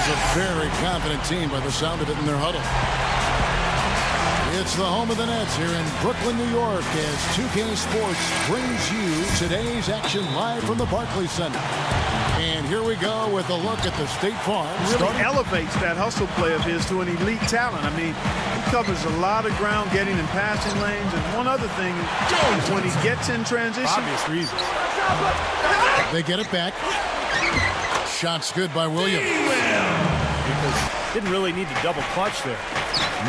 is a very confident team by the sound of it in their huddle. It's the home of the Nets here in Brooklyn, New York, as 2K Sports brings you today's action live from the Barclays Center. And here we go with a look at the State Farm. Really elevates that hustle play of his to an elite talent. I mean, he covers a lot of ground getting in passing lanes. And one other thing is when he gets in transition. Obvious reasons. They get it back. Shots good by Williams. Because didn't really need to double clutch there.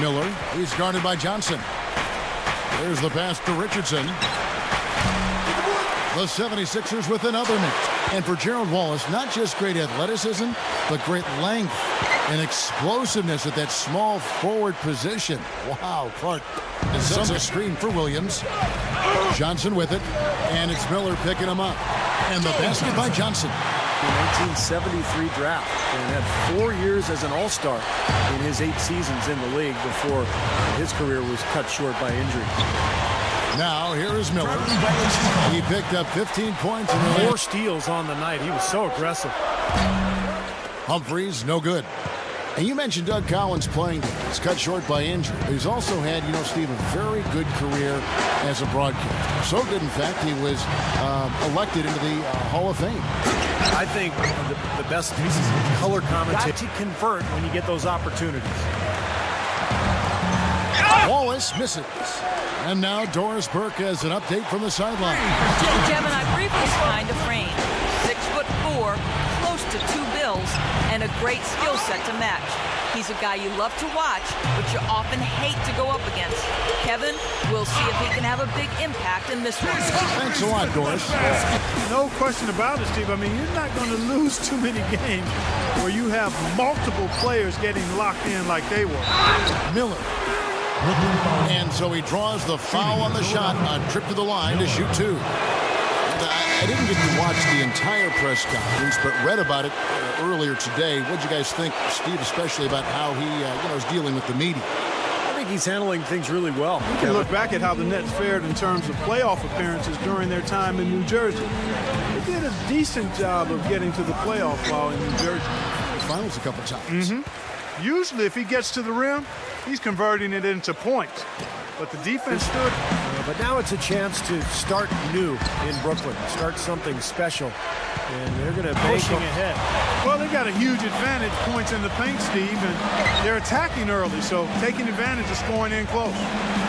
Miller, he's guarded by Johnson. There's the pass to Richardson. The 76ers with another miss. And for Gerald Wallace, not just great athleticism, but great length and explosiveness at that small forward position. Wow, Clark sets a screen for Williams. Johnson with it, and it's Miller picking him up. And the basket by Johnson. The 1973 draft, and had 4 years as an all-star in his 8 seasons in the league before his career was cut short by injury. Now here is Miller. He picked up 15 points and 4 steals on the night. He was so aggressive. Humphreys, no good. And you mentioned Doug Collins playing. He's cut short by injury. He's also had, Steve, a very good career as a broadcaster. So good, in fact, he was elected into the Hall of Fame. I think the best pieces of color commentary to convert when you get those opportunities. Wallace misses. And now Doris Burke has an update from the sideline. Kevin, I briefly kind of frame. 6'4", close to 2 bills, and a great skill set to match. He's a guy you love to watch, but you often hate to go up against. Kevin, we'll see if he can have a big impact in this one. Thanks a lot, Doris. No question about it, Steve. I mean, you're not going to lose too many games where you have multiple players getting locked in like they were. Miller. And so he draws the foul on the shot on trip to the line to shoot 2. I didn't get to watch the entire press conference, but read about it earlier today. What did you guys think, Steve, especially about how he is dealing with the media? I think he's handling things really well. You can look back at how the Nets fared in terms of playoff appearances during their time in New Jersey. They did a decent job of getting to the playoff while in New Jersey. The finals a couple times. Usually, if he gets to the rim, he's converting it into points. But the defense stood. But now it's a chance to start new in Brooklyn, start something special. And they're going to pushing ahead. Well, they got a huge advantage, points in the paint, Steve, and they're attacking early, so taking advantage of scoring in close.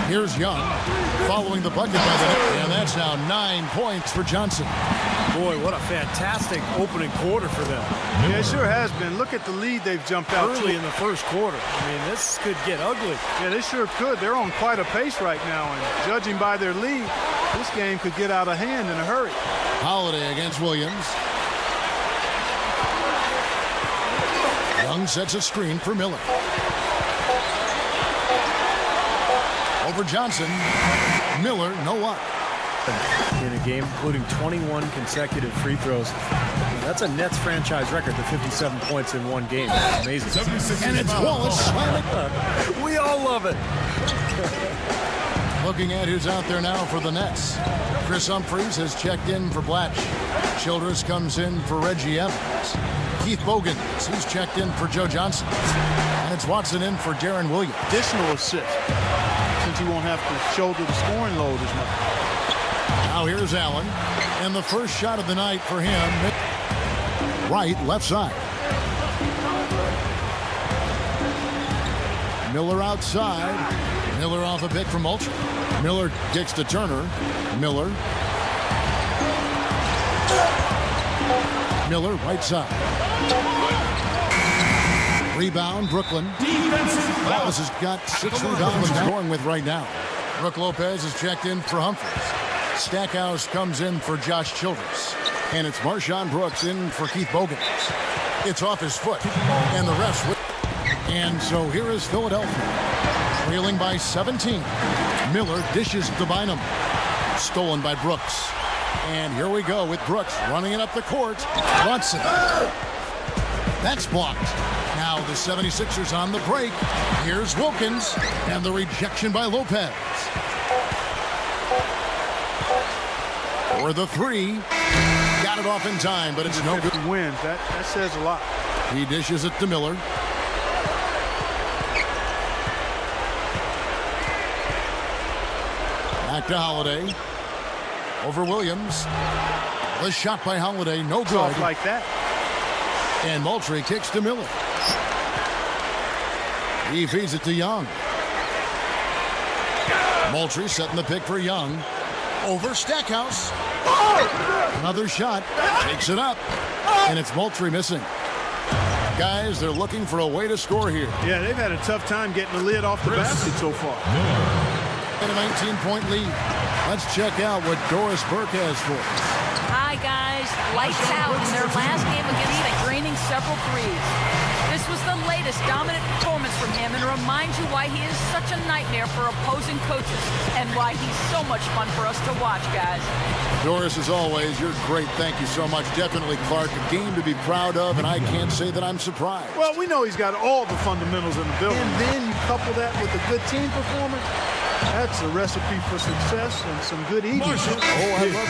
Here's Young following the bucket by the net, and that's now 9 points for Johnson. Boy, what a fantastic opening quarter for them. Yeah, it sure has been. Look at the lead they've jumped out early in the first quarter. I mean, this could get ugly. Yeah, they sure could. They're on quite a pace right now, and judging by their lead, this game could get out of hand in a hurry. Holiday against Williams. Young sets a screen for Miller. Over Johnson. Miller, no luck. In a game, including 21 consecutive free throws. That's a Nets franchise record, the 57 points in one game. That's amazing. And it's Wallace slamming. We all love it. Looking at who's out there now for the Nets. Chris Humphreys has checked in for Blatch. Childress comes in for Reggie Evans. Keith Bogans, he's checked in for Joe Johnson. And it's Watson in for Darren Williams. Additional assist, since he won't have to shoulder the scoring load as much. Now here's Allen. And the first shot of the night for him. Right, left side. Miller outside. Miller off a pick from Ultra. Miller kicks to Turner. Miller. Miller, right side. Rebound, Brooklyn. Wallace has got 6 rebounds going with right now. Brook Lopez is checked in for Humphreys. Stackhouse comes in for Josh Childress. And it's Marshawn Brooks in for Keith Bogans. It's off his foot. And the refs. And so here is Philadelphia. Trailing by 17. Miller dishes to Bynum. Stolen by Brooks. And here we go with Brooks running it up the court. Brunson. That's blocked. Now the 76ers on the break. Here's Wilkins. And the rejection by Lopez. For the 3. Got it off in time, but it's no good. Wins. That says a lot. He dishes it to Miller. Back to Holiday. Over Williams. The shot by Holiday, no good. Off like that. And Moultrie kicks to Miller. He feeds it to Young. Moultrie setting the pick for Young. Over Stackhouse. Another shot. Takes it up. And it's Moultrie missing. Guys, they're looking for a way to score here. Yeah, they've had a tough time getting the lid off the basket so far. And a 19-point lead. Let's check out what Doris Burke has for us. Hi, guys. Lights out in their last game against the draining several threes. This was the latest dominant performance from him and reminds you why he is such a nightmare for opposing coaches and why he's so much fun for us to watch, guys. Doris, as always, you're great. Thank you so much. Definitely, Clark, a game to be proud of, and I can't say that I'm surprised. Well, we know he's got all the fundamentals in the building. And then you couple that with a good team performance. That's a recipe for success and some good eating. Oh, I love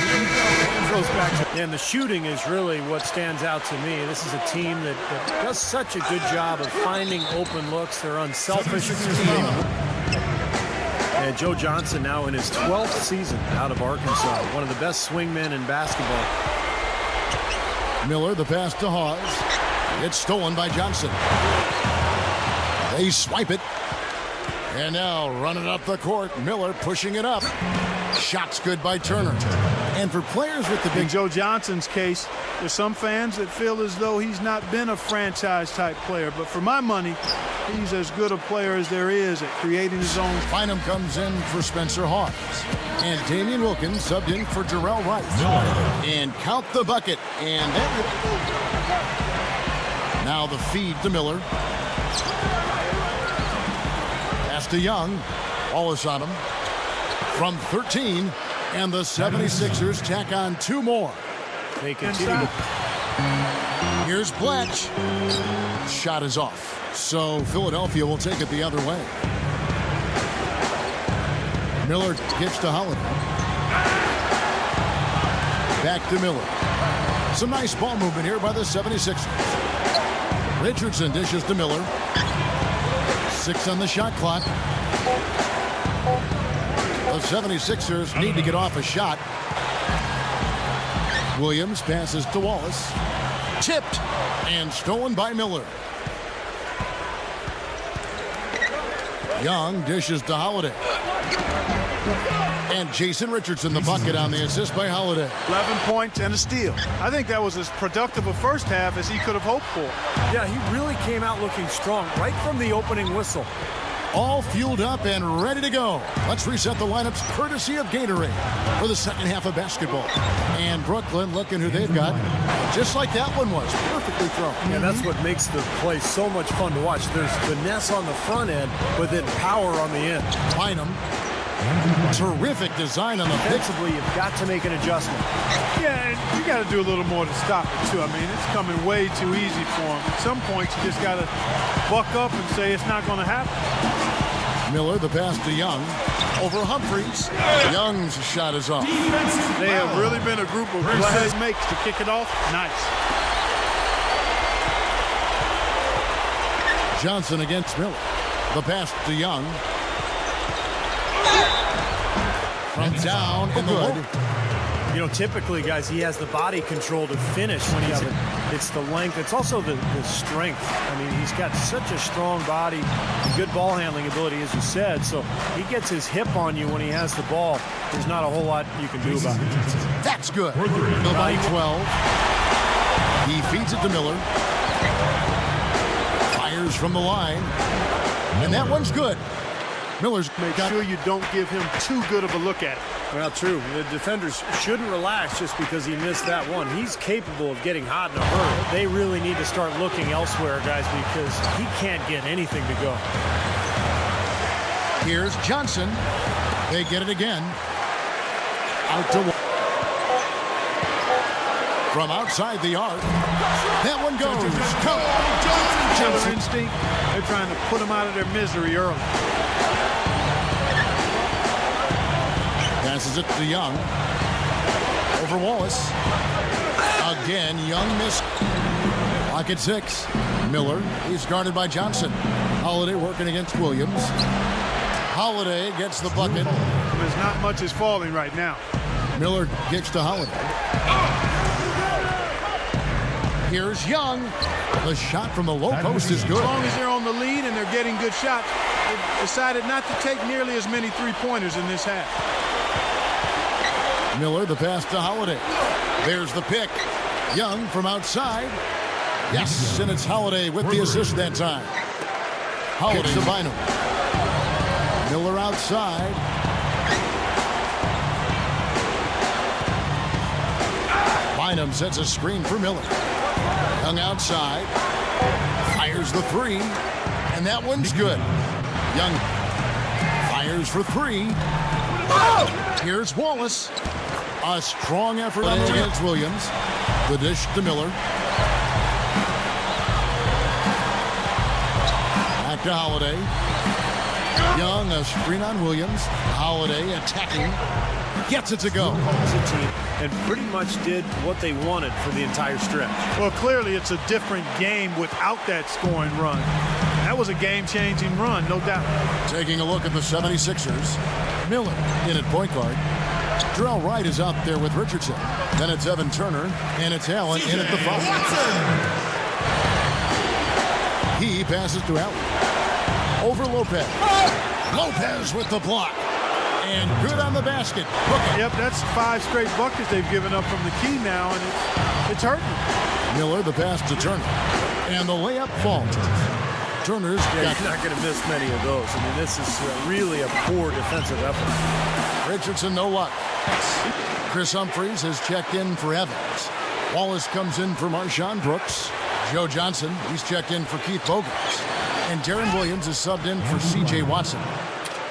it. Goes back to, and the shooting is really what stands out to me. This is a team that does such a good job of finding open looks. They're unselfish. And Joe Johnson now in his 12th season out of Arkansas. One of the best swingmen in basketball. Miller, the pass to Hawes. It's stolen by Johnson. They swipe it. And now running up the court, Miller pushing it up. Shots good by Turner. And for players with the big... In Joe Johnson's case, there's some fans that feel as though he's not been a franchise-type player. But for my money, he's as good a player as there is at creating his own. Bynum comes in for Spencer Hawes. And Damian Wilkins subbed in for Jarrell Wright. And count the bucket. And that... Now the feed to Miller. Pass to Young. Wallace on him. From 13. And the 76ers tack on 2 more. They continue. Here's Blatch. Shot is off. So Philadelphia will take it the other way. Miller gets to Holiday. Back to Miller. Some nice ball movement here by the 76ers. Richardson dishes to Miller. 6 on the shot clock. The 76ers need to get off a shot. Williams passes to Wallace. Tipped and stolen by Miller. Young dishes to Holiday. And Jason Richardson, the bucket on the assist by Holiday. 11 points and a steal. I think that was as productive a first half as he could have hoped for. Yeah, he really came out looking strong right from the opening whistle. All fueled up and ready to go. Let's reset the lineups courtesy of Gatorade for the second half of basketball. And Brooklyn looking who they've got. Just like that one was. Perfectly thrown. And that's what makes the play so much fun to watch. There's finesse on the front end, but then power on the end. Bynum. Terrific design on the pitch. Defensively, you've got to make an adjustment. Yeah, and you got to do a little more to stop it, too. I mean, it's coming way too easy for him. At some points, you just got to buck up and say it's not going to happen. Miller, the pass to Young. Over Humphries. Young's shot is off. They have really been a group of guys makes to kick it off. Nice. Johnson against Miller. The pass to Young. From down in the good. You know, typically, guys, he has the body control to finish when he's it's the length. It's also the strength. I mean, he's got such a strong body, good ball handling ability, as you said. So he gets his hip on you when he has the ball. There's not a whole lot you can do about it. That's good. Bill by 12. He feeds it to Miller. Fires from the line. And that one's good. Miller's Make sure you don't give him too good of a look at it. Well, true. The defenders shouldn't relax just because he missed that one. He's capable of getting hot in a hurry. They really need to start looking elsewhere, guys, because he can't get anything to go. Here's Johnson. They get it again. Out to from outside the arc. That one goes. Killer instinct. They're trying to put him out of their misery early. Passes it to Young. Over Wallace. Again, Young missed Clock at 6. Miller is guarded by Johnson. Holiday working against Williams. Holiday gets the bucket. There's not much is falling right now. Miller kicks to Holiday. Here's Young. The shot from the low post is good. As long as they're on the lead and they're getting good shots, they've decided not to take nearly as many three-pointers in this half. Miller, the pass to Holiday. There's the pick. Young from outside. Yes, and it's Holiday with the assist that time. Holiday to Bynum. Miller outside. Bynum sets a screen for Miller. Young outside. Fires the three. And that one's good. Young fires for three. Here's Wallace. A strong effort on the against Williams. The dish to Miller. Back to Holiday. Young, a screen on Williams. Holiday attacking. Gets it to go. And pretty much did what they wanted for the entire stretch. Well, clearly it's a different game without that scoring run. That was a game-changing run, no doubt. Taking a look at the 76ers. Miller in at point guard. Jarrell Wright is out there with Richardson. Then it's Evan Turner, and it's Allen in at the foul. He passes to Allen. Over Lopez. Lopez with the block. And good on the basket. Yep, that's 5 straight buckets they've given up from the key now, and it's hurting. Miller, the pass to Turner. And the layup falls. Turner's he's not going to miss many of those. I mean, this is really a poor defensive effort. Richardson, no luck. Chris Humphries has checked in for Evans. Wallace comes in for Marshawn Brooks. Joe Johnson, he's checked in for Keith Bogans. And Darren Williams is subbed in for C.J. Watson.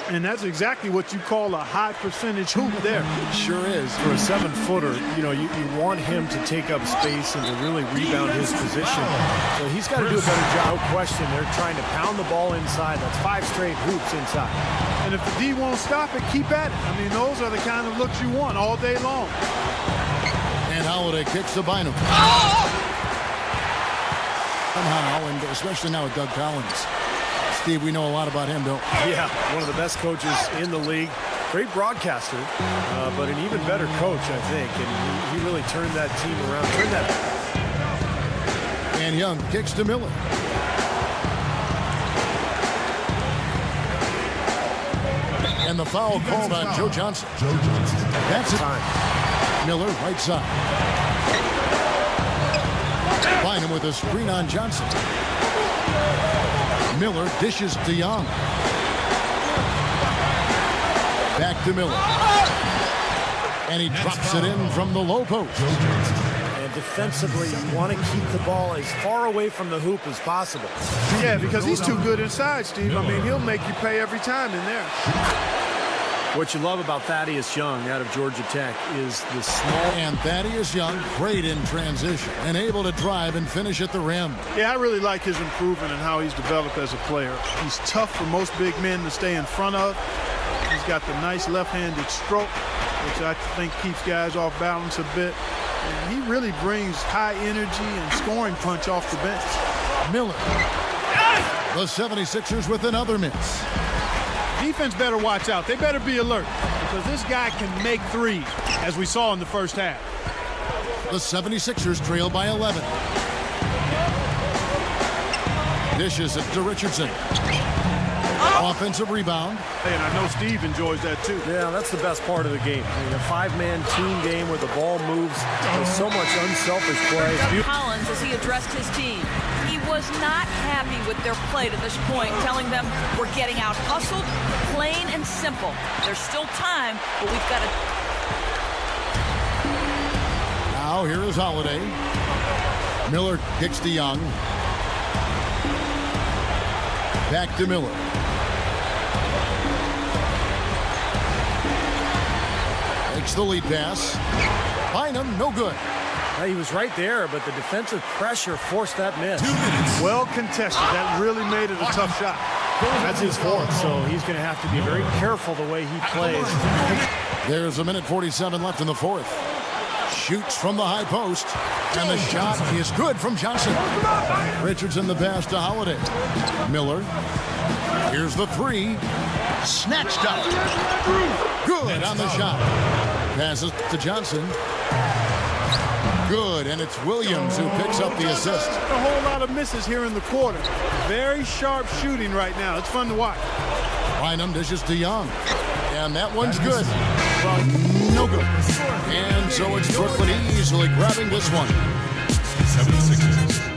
And that's exactly what you call a high percentage hoop there. Sure is. For a 7-footer, you want him to take up space and to really rebound his position. So he's got to do a better job. No question. They're trying to pound the ball inside. That's 5 straight hoops inside. And if the D won't stop it, keep at it. I mean, those are the kind of looks you want all day long. And Holiday kicks to Bynum. Somehow, and especially now with Doug Collins. Steve, we know a lot about him, don't we? Yeah, one of the best coaches in the league. Great broadcaster, but an even better coach, I think. And he really turned that team around. And Young kicks to Miller. And the foul called on Joe Johnson. That's it. Time. Miller, right side. Bynum with a screen on Johnson. Miller dishes to Young. Back to Miller. And he drops it in from the low post. And defensively, you want to keep the ball as far away from the hoop as possible. Yeah, because he's too good inside, Steve. I mean, he'll make you pay every time in there. What you love about Thaddeus Young out of Georgia Tech is the small. And Thaddeus Young, great in transition and able to drive and finish at the rim. Yeah, I really like his improvement and how he's developed as a player. He's tough for most big men to stay in front of. He's got the nice left-handed stroke, which I think keeps guys off balance a bit. And he really brings high energy and scoring punch off the bench. Miller. The 76ers with another miss. Defense better watch out. They better be alert because this guy can make threes, as we saw in the first half. The 76ers trail by 11. Dishes it to Richardson. Offensive rebound. And I know Steve enjoys that too. Yeah, that's the best part of the game. I mean, a 5-man team game where the ball moves with so much unselfish play. Collins, as he addressed his team, he was not happy with their play to this point, telling them we're getting out hustled, plain and simple. There's still time, but we've got to. Now here is Holiday. Miller kicks to Young. Back to Miller. Takes the lead pass. Bynum, no good. He was right there, but the defensive pressure forced that miss. 2 minutes. Well contested. That really made it a tough shot. That's his fourth, so he's going to have to be very careful the way he plays. There's 1:47 left in the fourth. Shoots from the high post. And the shot is good from Johnson. Richardson the pass to Holiday. Miller. Here's the three. Snatched up. Good on the shot. Passes to Johnson. Good, and it's Williams who picks up the assist. A whole lot of misses here in the quarter. Very sharp shooting right now. It's fun to watch. Bynum dishes to Young. And that one's good. Well, no good. And so it's Brooklyn easily grabbing this one. 76ers.